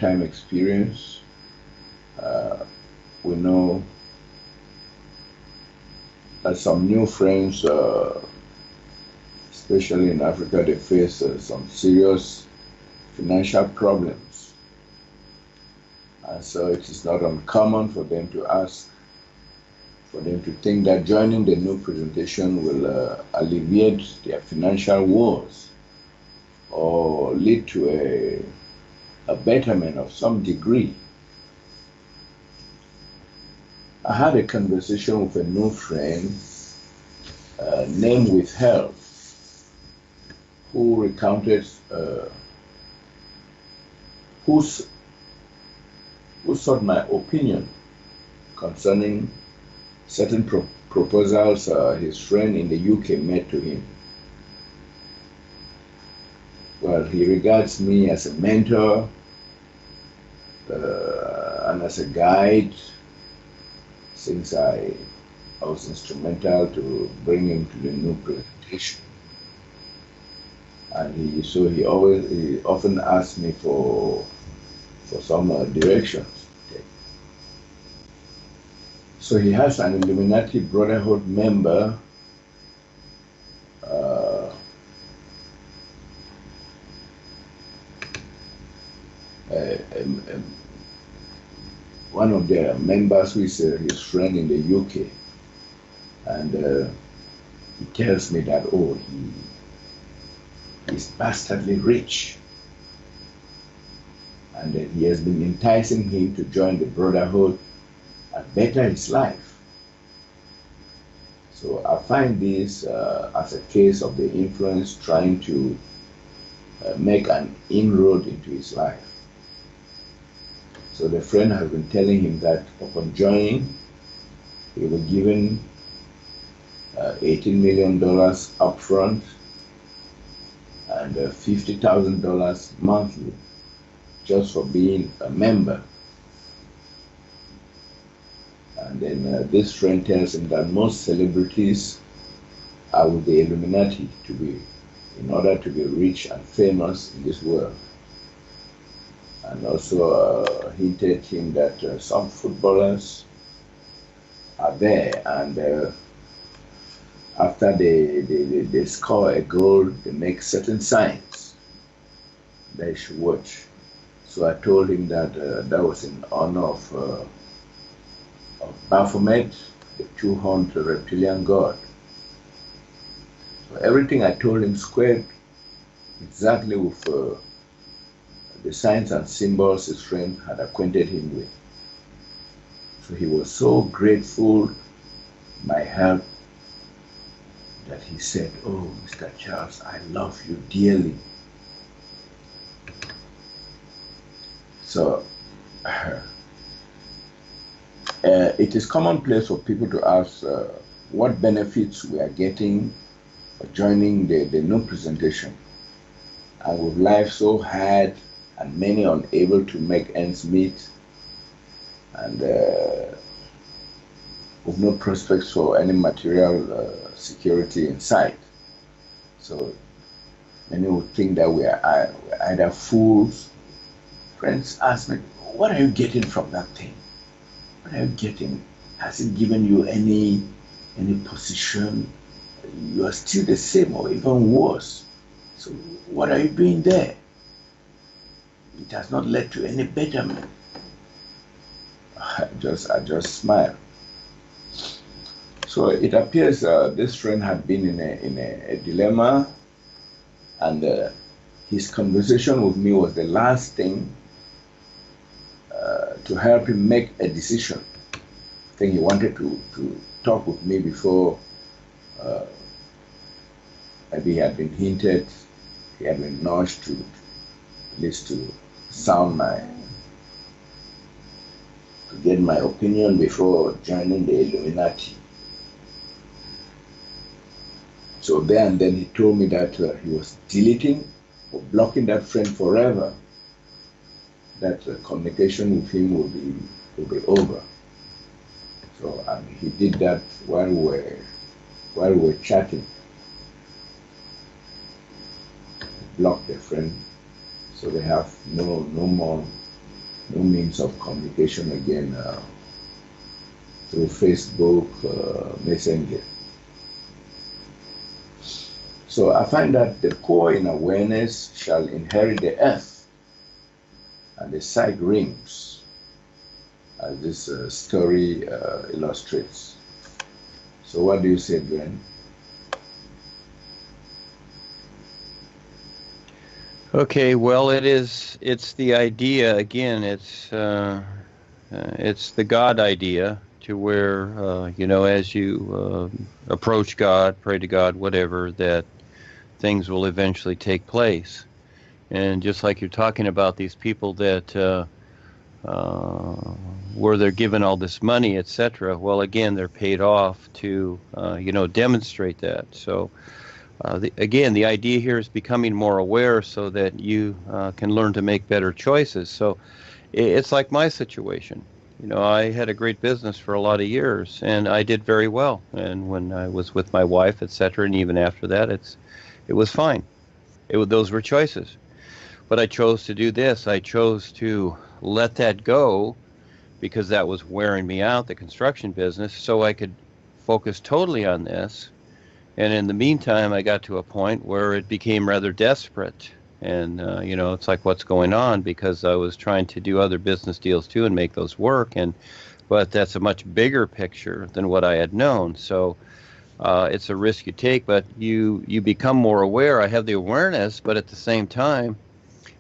time experience. We know that some new friends, especially in Africa, they face some serious financial problems. And so it is not uncommon for them to ask, for them to think that joining the new presentation will alleviate their financial woes or lead to a betterment of some degree. I had a conversation with a new friend, name withheld, who recounted, who sought my opinion concerning certain proposals his friend in the UK made to him. Well, he regards me as a mentor and as a guide, since I was instrumental to bring him to the new presentation. And he often asks me for some directions. Okay. So he has an Illuminati Brotherhood member one of the members who is his friend in the UK, and he tells me that, oh, he's bastardly rich, and that he has been enticing him to join the Brotherhood and better his life. So I find this as a case of the influence trying to make an inroad into his life. So the friend has been telling him that upon joining, he will be given $18 million upfront and $50,000 monthly just for being a member. And then this friend tells him that most celebrities are with the Illuminati in order to be rich and famous in this world. And also hinted him that some footballers are there, and after they score a goal, they make certain signs that he should watch. So I told him that that was in honor of Baphomet, the two-horned reptilian god. So everything I told him squared exactly with the signs and symbols his friend had acquainted him with. So he was so grateful my help that he said, "Oh, Mr. Charles, I love you dearly." So it is commonplace for people to ask what benefits we are getting for joining the new presentation. And with life so hard and many unable to make ends meet, and with no prospects for any material security in sight. So many would think that we are either fools. Friends ask me, what are you getting from that thing? What are you getting? Has it given you any position? You are still the same or even worse. So what are you doing there? It has not led to any betterment. I just smile. So it appears this friend had been in a dilemma, and his conversation with me was the last thing to help him make a decision. I think he wanted to talk with me before maybe he had been hinted, he had been nudged to at least to sound to get my opinion before joining the Illuminati. So there and then he told me that he was deleting or blocking that friend forever, that communication with him will be over. So he did that while we were chatting. He blocked the friend, so they have no more new means of communication again through Facebook, Messenger. So I find that the poor in awareness shall inherit the earth and the side rings, as this story illustrates. So what do you say, Duane? Okay, well, it's the idea, again, it's the God idea, to where, as you approach God, pray to God, whatever, that things will eventually take place. And just like you're talking about these people that where they're given all this money, etc. Well, again, they're paid off to demonstrate that. So again, the idea here is becoming more aware so that you can learn to make better choices. So it's like my situation. I had a great business for a lot of years, and I did very well. And when I was with my wife, etc., and even after that, it was fine. Those were choices. But I chose to do this. I chose to let that go because that was wearing me out, the construction business, so I could focus totally on this. And in the meantime, I got to a point where it became rather desperate. And, it's like, what's going on? Because I was trying to do other business deals too and make those work. But that's a much bigger picture than what I had known. So it's a risk you take, but you become more aware. I have the awareness, but at the same time,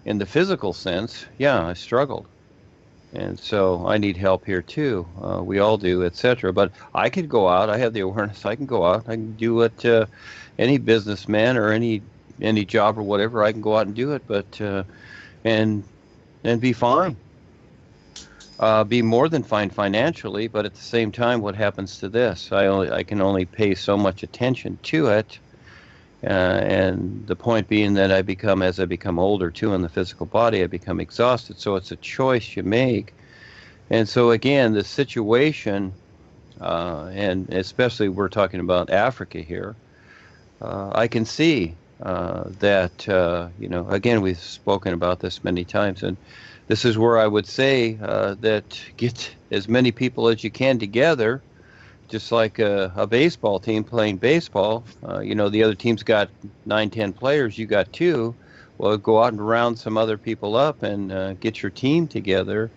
in the physical sense, yeah, I struggled. And so I need help here too. We all do, etc. But I could go out. I have the awareness. I can go out. I can do what any businessman or any job or whatever. I can go out and do it, but and be fine. Be more than fine financially. But at the same time, what happens to this? I can only pay so much attention to it. And the point being that as I become older too in the physical body, I become exhausted. So it's a choice you make. And so again, the situation, and especially we're talking about Africa here, I can see that, again, we've spoken about this many times. And this is where I would say that get as many people as you can together. Just like a baseball team playing baseball, the other team's got 9, 10 players, you got 2. Well, go out and round some other people up and get your team together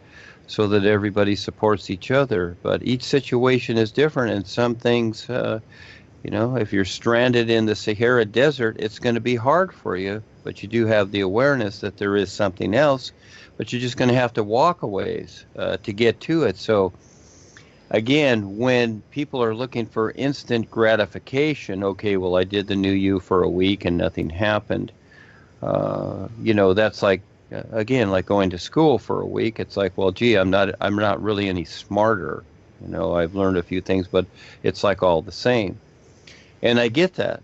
so that everybody supports each other. But each situation is different, and some things, if you're stranded in the Sahara Desert, it's going to be hard for you, but you do have the awareness that there is something else, but you're just going to have to walk a ways to get to it. So again, when people are looking for instant gratification, okay, well, I did the new you for a week and nothing happened. That's like, again, like going to school for a week. It's like, well, gee, I'm not really any smarter. I've learned a few things, but it's like all the same. And I get that.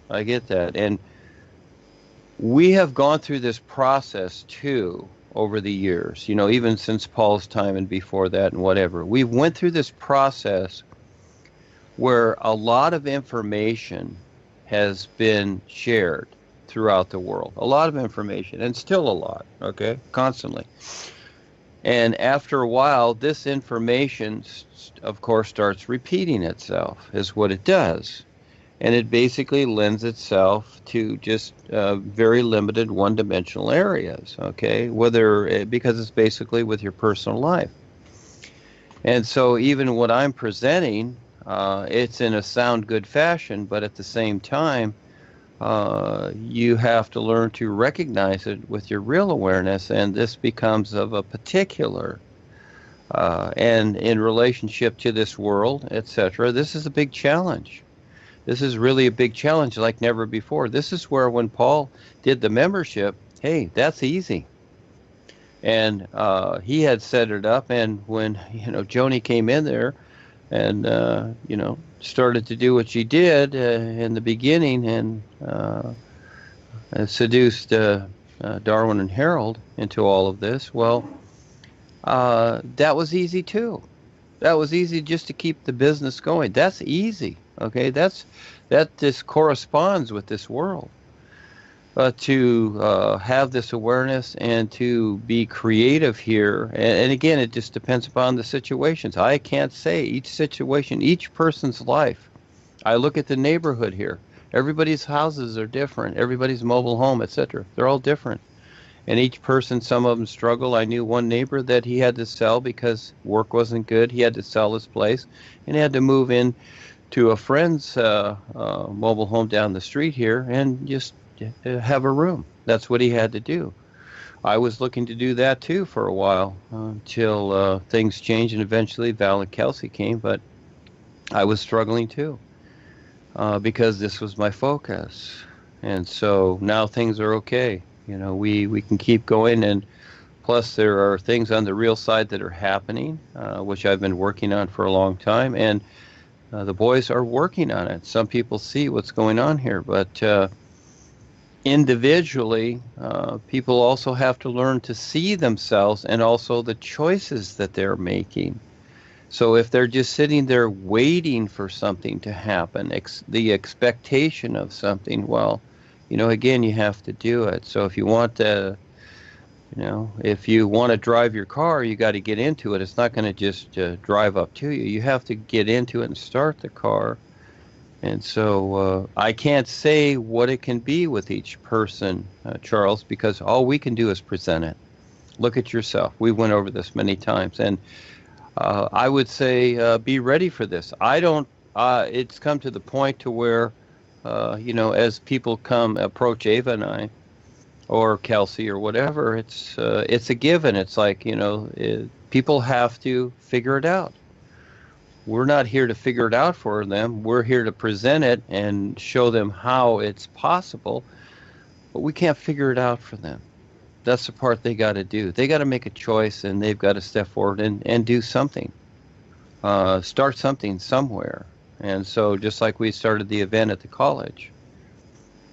And we have gone through this process too over the years, even since Paul's time and before that and whatever. We went through this process where a lot of information has been shared throughout the world. A lot of information, and still a lot, okay, constantly. And after a while, this information, of course, starts repeating itself, is what it does. And it basically lends itself to just very limited one-dimensional areas, okay? Because it's basically with your personal life. And so even what I'm presenting, it's in a sound good fashion, but at the same time, you have to learn to recognize it with your real awareness, and this becomes of a particular, and in relationship to this world, etc. This is a big challenge. This is really a big challenge like never before. This is where when Paul did the membership, hey, that's easy. And he had set it up, and when, Joni came in there and, started to do what she did in the beginning and seduced Darwin and Harold into all of this, well, that was easy too. That was easy just to keep the business going. That's easy. Okay, that just corresponds with this world. to have this awareness and to be creative here. And again, it just depends upon the situations. I can't say each situation, each person's life. I look at the neighborhood here. Everybody's houses are different. Everybody's mobile home, etc. They're all different. And each person, some of them struggle. I knew one neighbor that he had to sell because work wasn't good. He had to sell his place and he had to move in to a friend's mobile home down the street here and just have a room. That's what he had to do. I was looking to do that too for a while until things changed and eventually Val and Kelsey came, but I was struggling too because this was my focus. And so now things are okay. You know, we can keep going, and plus there are things on the real side that are happening, which I've been working on for a long time, and the boys are working on it. Some people see what's going on here, but individually, people also have to learn to see themselves and also the choices that they're making. So if they're just sitting there waiting for something to happen, the expectation of something, well, you know, again, you have to do it. So if you want to, you know, if you want to drive your car, you got to get into it. It's not going to just drive up to you. You have to get into it and start the car. And so I can't say what it can be with each person, Charles, because all we can do is present it. Look at yourself. We went over this many times. And I would say be ready for this. It's come to the point to where, you know, as people approach Ava and I, or Kelsey or whatever, it's a given. It's like, you know, people have to figure it out. We're not here to figure it out for them. We're here to present it and show them how it's possible, but we can't figure it out for them. That's the part they got to do. They got to make a choice, and they've got to step forward and do something. Start something somewhere. And so just like we started the event at the college,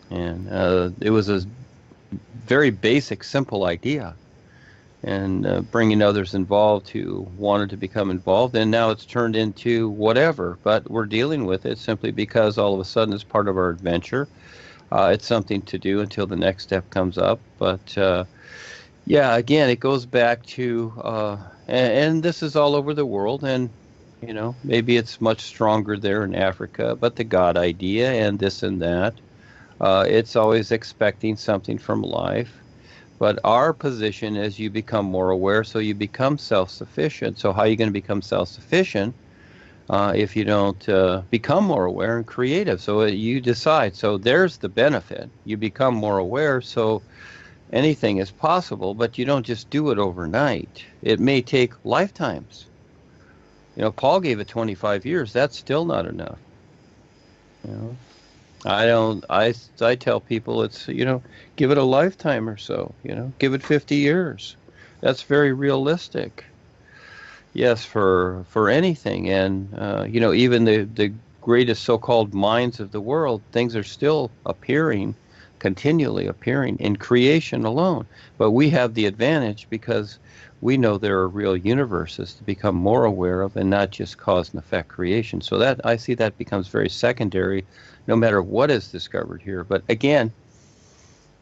and it was a very basic, simple idea, and bringing others involved who wanted to become involved, and now it's turned into whatever, but we're dealing with it simply because all of a sudden it's part of our adventure. It's something to do until the next step comes up, but yeah, again, it goes back to, and this is all over the world, and you know, maybe it's much stronger there in Africa, but the God idea and this and that, it's always expecting something from life. But our position is you become more aware, so you become self-sufficient. So how are you going to become self-sufficient if you don't become more aware and creative? So you decide. So there's the benefit. You become more aware, so anything is possible, but you don't just do it overnight. It may take lifetimes. You know, Paul gave it 25 years. That's still not enough. You know, I tell people it's, you know, give it a lifetime or so, you know, give it 50 years. That's very realistic. Yes, for anything. And, you know, even the greatest so-called minds of the world, things are still appearing, continually appearing in creation alone. But we have the advantage because we know there are real universes to become more aware of and not just cause and effect creation. So that I see that becomes very secondary no matter what is discovered here. But again,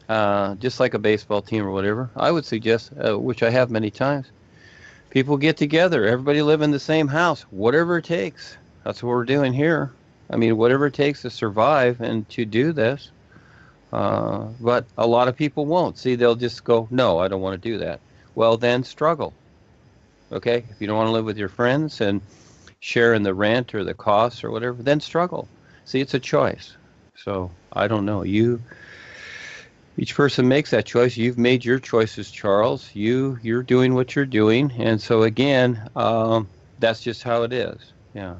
just like a baseball team or whatever, I would suggest, which I have many times, people get together, everybody live in the same house, whatever it takes. That's what we're doing here. I mean, whatever it takes to survive and to do this. But a lot of people won't. See, they'll just go, no, I don't want to do that. Well, then struggle. Okay? If you don't want to live with your friends and share in the rent or the costs or whatever, then struggle. See, it's a choice. So I don't know. Each person makes that choice. You've made your choices, Charles. You're doing what you're doing. And so again, that's just how it is. Yeah.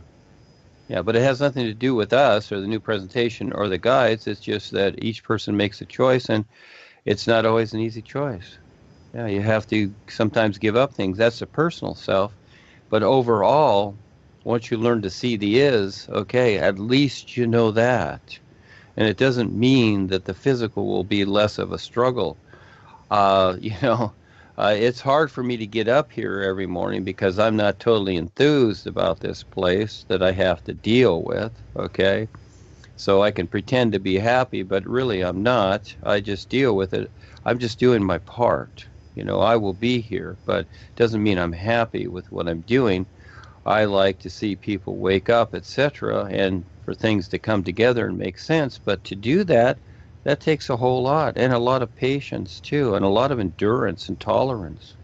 Yeah, but it has nothing to do with us or the new presentation or the guides. It's just that each person makes a choice, and it's not always an easy choice. Yeah, you have to sometimes give up things. That's the personal self. But overall, once you learn to see the is, okay, at least you know that. And it doesn't mean that the physical will be less of a struggle. You know, it's hard for me to get up here every morning because I'm not totally enthused about this place that I have to deal with, okay? So I can pretend to be happy, but really I'm not. I just deal with it. I'm just doing my part. I will be here, but it doesn't mean I'm happy with what I'm doing. I like to see people wake up, etc., and for things to come together and make sense. But to do that, that takes a whole lot, and a lot of patience too, and a lot of endurance and tolerance.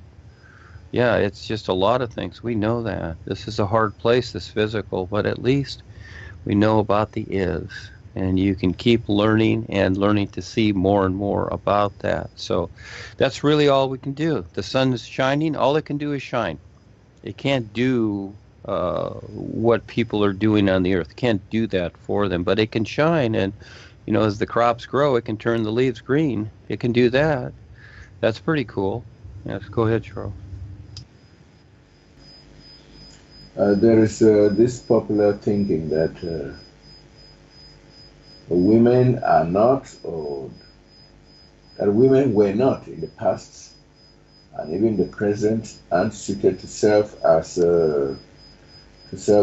Yeah, it's just a lot of things. We know that. This is a hard place, this physical, but at least we know about the is. And you can keep learning and learning to see more and more about that. So that's really all we can do. The sun is shining. All it can do is shine. It can't do what people are doing on the earth. It can't do that for them, but it can shine. And, as the crops grow, it can turn the leaves green. It can do that. That's pretty cool. Yes, go ahead, Charles. There is this popular thinking that women are not, or that women were not in the past and even the present unsuited to serve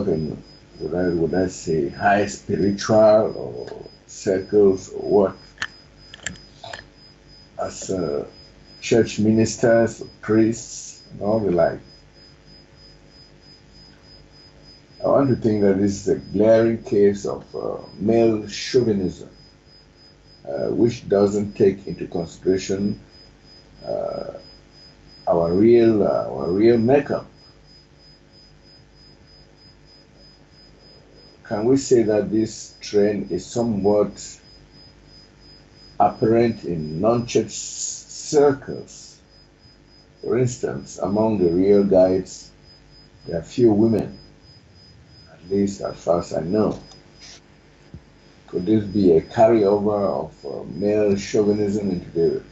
in would I say high spiritual or circles or what, as church ministers, priests, and all the like. I want to think that this is a glaring case of male chauvinism, which doesn't take into consideration our real makeup. Can we say that this trend is somewhat apparent in non-church circles? For instance, among the real guides, there are few women, at least as far as I know. Could this be a carryover of male chauvinism into the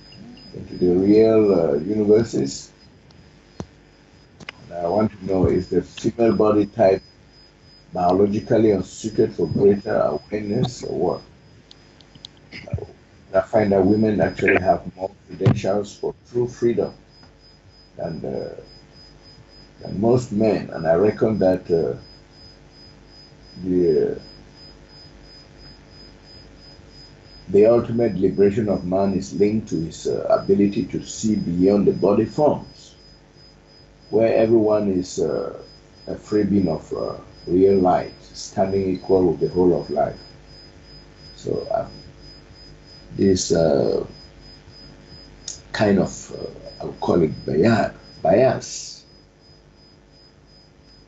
real universes? And I want to know, is the female body type biologically unsuited for greater awareness or what? I find that women actually have more credentials for true freedom than most men, and I reckon that the ultimate liberation of man is linked to his ability to see beyond the body forms, where everyone is a free being of real light, standing equal with the whole of life. So this kind of, I would call it bias,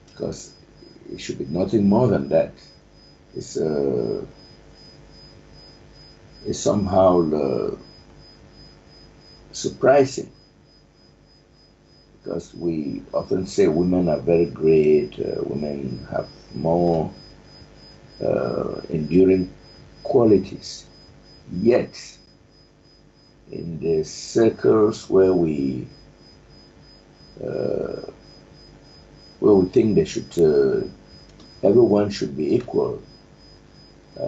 because it should be nothing more than that. It's somehow surprising, because we often say women are very great, women have more enduring qualities. Yet, in the circles where we think everyone should be equal,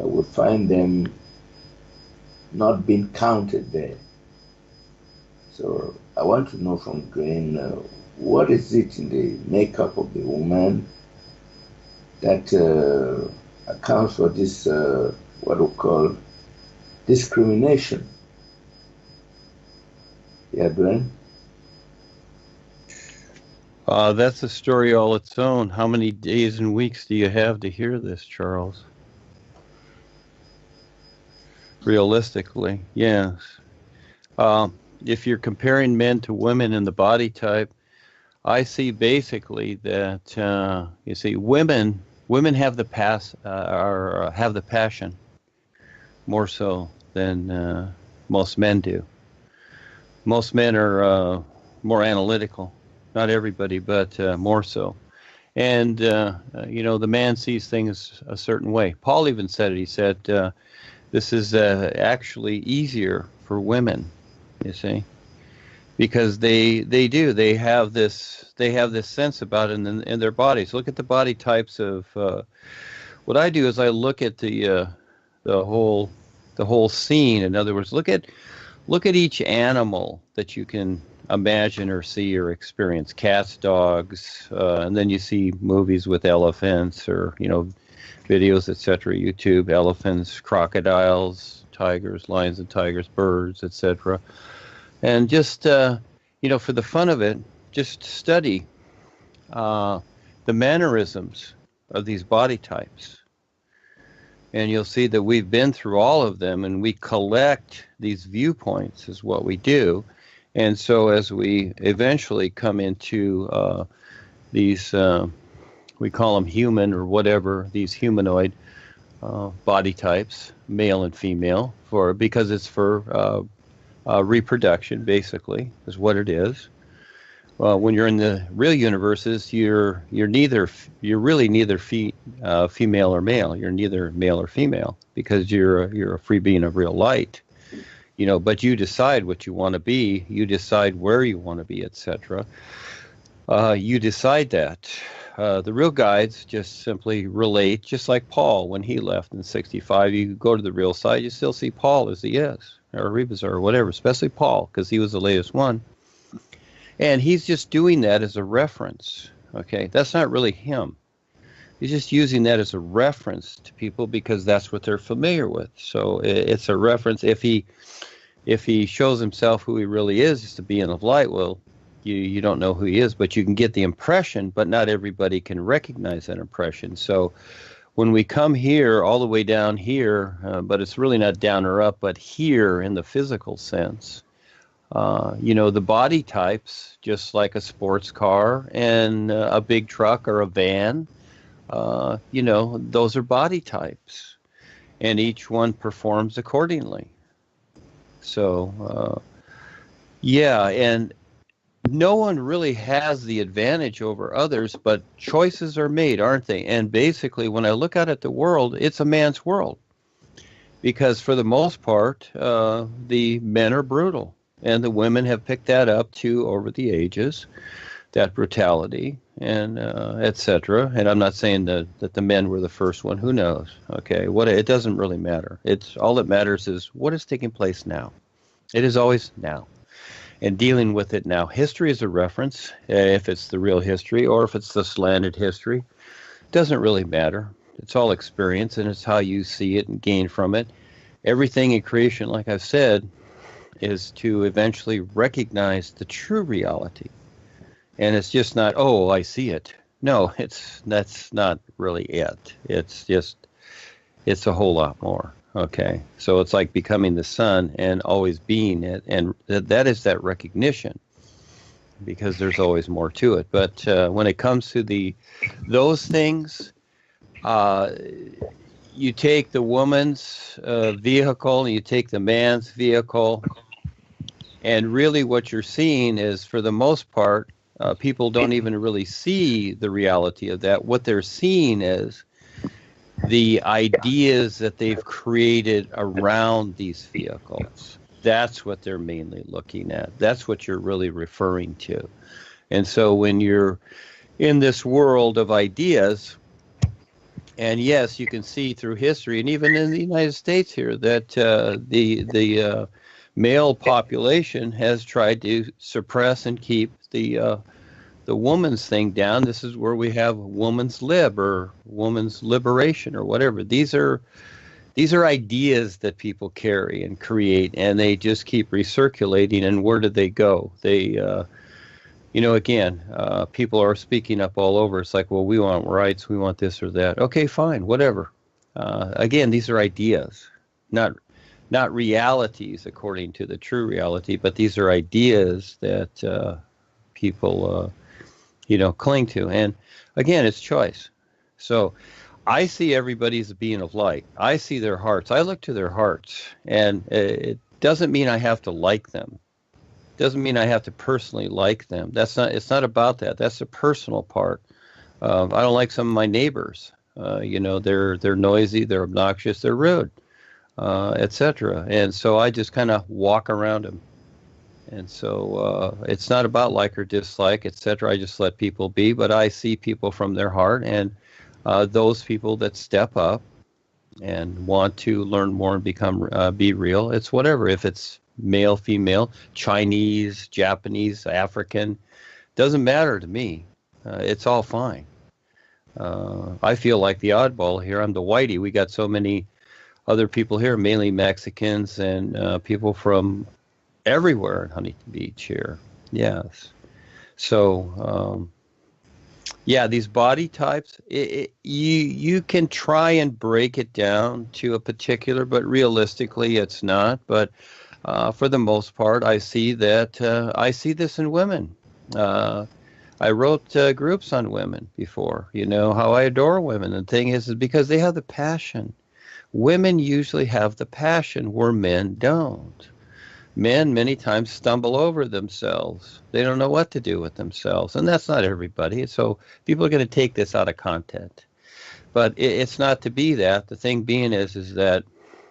we find them not being counted there. So I want to know from Duane, what is it in the makeup of the woman that accounts for this, what we call discrimination? Yeah, Duane? That's a story all its own. How many days and weeks do you have to hear this, Charles? Realistically, yes. If you're comparing men to women in the body type, I see basically that you see women have the have the passion more so than most men do. Most men are more analytical. Not everybody, but more so. And the man sees things a certain way. Paul even said it. He said, this is actually easier for women, you see, because they have this sense about it in their bodies. Look at the body types of what I do is I look at the whole scene. In other words, look at each animal that you can imagine or see or experience. Cats, dogs, and then you see movies with elephants or videos, etc. YouTube, elephants, crocodiles, tigers, lions and tigers, birds, etc. And just, for the fun of it, just study the mannerisms of these body types. And you'll see that we've been through all of them, and we collect these viewpoints is what we do. And so as we eventually come into these, we call them human or whatever, these humanoid body types, male and female, because it's for reproduction, basically, is what it is. When you're in the real universes, you're really neither female or male. You're neither male or female because you're a free being of real light, But you decide what you want to be. You decide where you want to be, etc. You decide that. The real guides just simply relate, just like Paul when he left in '65. You go to the real side, you still see Paul as he is, or Rebus or whatever, especially Paul because he was the latest one. And he's just doing that as a reference, okay? That's not really him. He's just using that as a reference to people because that's what they're familiar with. So it's a reference. If he shows himself who he really is, just a being of light, well, you don't know who he is, but you can get the impression, but not everybody can recognize that impression. So when we come here, all the way down here, but it's really not down or up, but here in the physical sense, the body types, just like a sports car and a big truck or a van, those are body types, and each one performs accordingly. So, and no one really has the advantage over others, but choices are made, aren't they? And basically, when I look out at the world, it's a man's world, because for the most part, the men are brutal. And the women have picked that up too over the ages, that brutality and etc. And I'm not saying that the men were the first one. Who knows? Okay, it doesn't really matter. It's all that matters is what is taking place now. It is always now, and dealing with it now. History is a reference, if it's the real history or if it's the slanted history. It doesn't really matter. It's all experience, and it's how you see it and gain from it. Everything in creation, like I've said, is to eventually recognize the true reality. And it's just not, oh, I see it. No, that's not really it. It's a whole lot more. Okay. So it's like becoming the sun and always being it. And that is that recognition, because there's always more to it. But when it comes to those things, you take the woman's vehicle and you take the man's vehicle. And really what you're seeing is, for the most part, people don't even really see the reality of that. What they're seeing is the ideas that they've created around these vehicles. That's what they're mainly looking at. That's what you're really referring to. And so when you're in this world of ideas, and yes, you can see through history, and even in the United States here, that the male population has tried to suppress and keep the woman's thing down. This is where we have woman's lib or woman's liberation or whatever. These are ideas that people carry and create, and they just keep recirculating. And where do they go? They, again, people are speaking up all over. It's like, well, we want rights, we want this or that. Okay, fine, whatever. Again, these are ideas, not realities according to the true reality, but these are ideas that people, cling to. And again, it's choice. So I see everybody as a being of light. I see their hearts. I look to their hearts, and it doesn't mean I have to like them. It doesn't mean I have to personally like them. It's not about that. That's the personal part. I don't like some of my neighbors. They're noisy, they're obnoxious, they're rude, etc. And so I just kind of walk around them. And so it's not about like or dislike, etc. I just let people be, but I see people from their heart, and those people that step up and want to learn more and be real. It's whatever. If it's male, female, Chinese, Japanese, African, doesn't matter to me. It's all fine. I feel like the oddball here. I'm the whitey. We got so many other people here, mainly Mexicans and people from everywhere in Huntington Beach here. Yes. So, yeah, these body types, you can try and break it down to a particular, but realistically, it's not. But for the most part, I see this in women. I wrote groups on women before. You know how I adore women. And the thing is because they have the passion. Women usually have the passion where men don't. Men many times stumble over themselves. They don't know what to do with themselves. And that's not everybody. So people are going to take this out of content. But it's not to be that. The thing being is that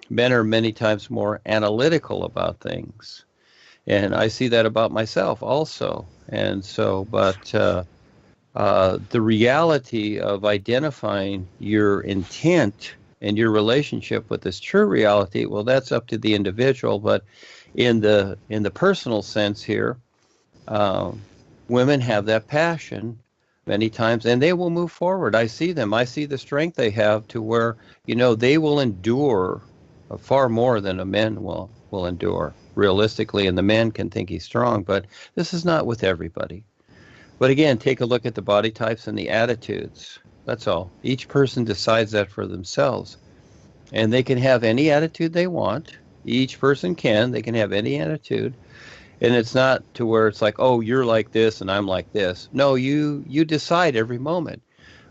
men are many times more analytical about things. And I see that about myself also. And so, but the reality of identifying your intent and your relationship with this true reality, well, that's up to the individual. But in the personal sense here, women have that passion many times, and they will move forward. I see them. I see the strength they have to where, they will endure far more than a man will endure realistically, and the man can think he's strong, but this is not with everybody. But again, take a look at the body types and the attitudes. That's all. Each person decides that for themselves, and they can have any attitude they want. Each person can. They can have any attitude. And it's not to where it's like, oh, you're like this and I'm like this. No, you decide every moment.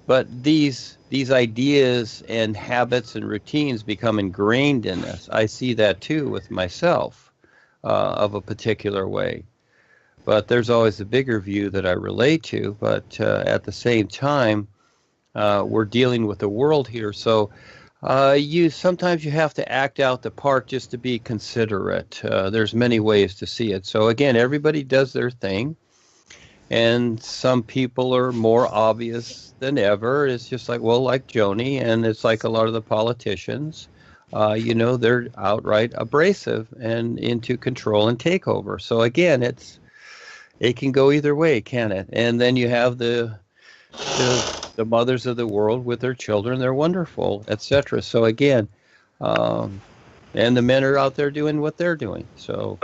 But these ideas and habits and routines become ingrained in us. I see that too with myself of a particular way. But there's always a bigger view that I relate to. But at the same time, we're dealing with the world here. So sometimes you have to act out the part just to be considerate. There's many ways to see it. So again, everybody does their thing, and some people are more obvious than ever. It's just like, well, like Joni, and it's like a lot of the politicians. They're outright abrasive and into control and takeover. So again, it can go either way, can it? And then you have the mothers of the world with their children. They're wonderful, etc. So again, and the men are out there doing what they're doing. So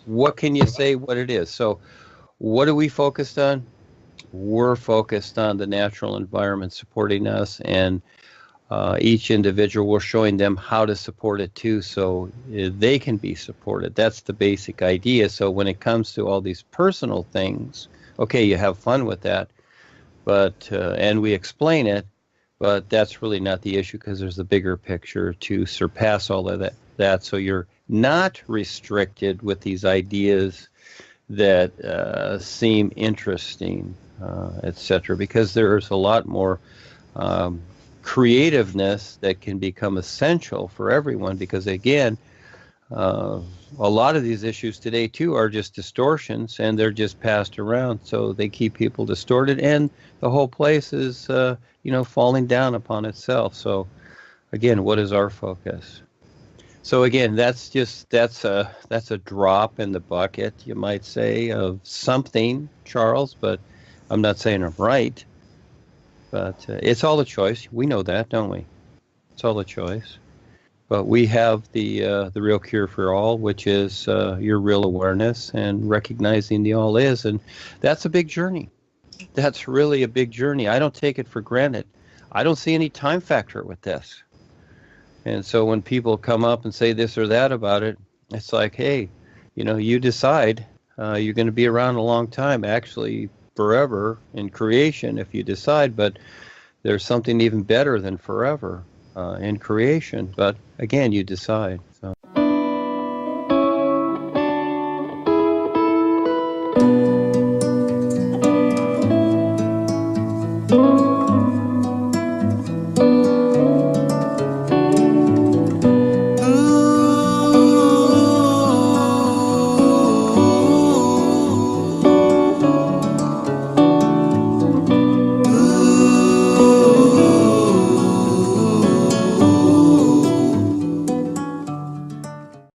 what can you say what it is? So what are we focused on? We're focused on the natural environment supporting us, and each individual, we're showing them how to support it too, so they can be supported. That's the basic idea. So when it comes to all these personal things, okay, you have fun with that, but and we explain it, but that's really not the issue, because there's a bigger picture to surpass all of that. So you're not restricted with these ideas that seem interesting, etc., because there's a lot more creativeness that can become essential for everyone, because again, a lot of these issues today too are just distortions, and they're just passed around, so they keep people distorted, and the whole place is falling down upon itself. So again, what is our focus? So again, that's a drop in the bucket, you might say, of something, Charles, but I'm not saying I'm right. But it's all a choice. We know that, don't we? It's all a choice. But we have the real cure for all, which is your real awareness and recognizing the all is. And that's a big journey. That's really a big journey. I don't take it for granted. I don't see any time factor with this. And so when people come up and say this or that about it, it's like, hey, you decide. You're going to be around a long time, actually forever in creation if you decide. But there's something even better than forever in creation. But again, you decide.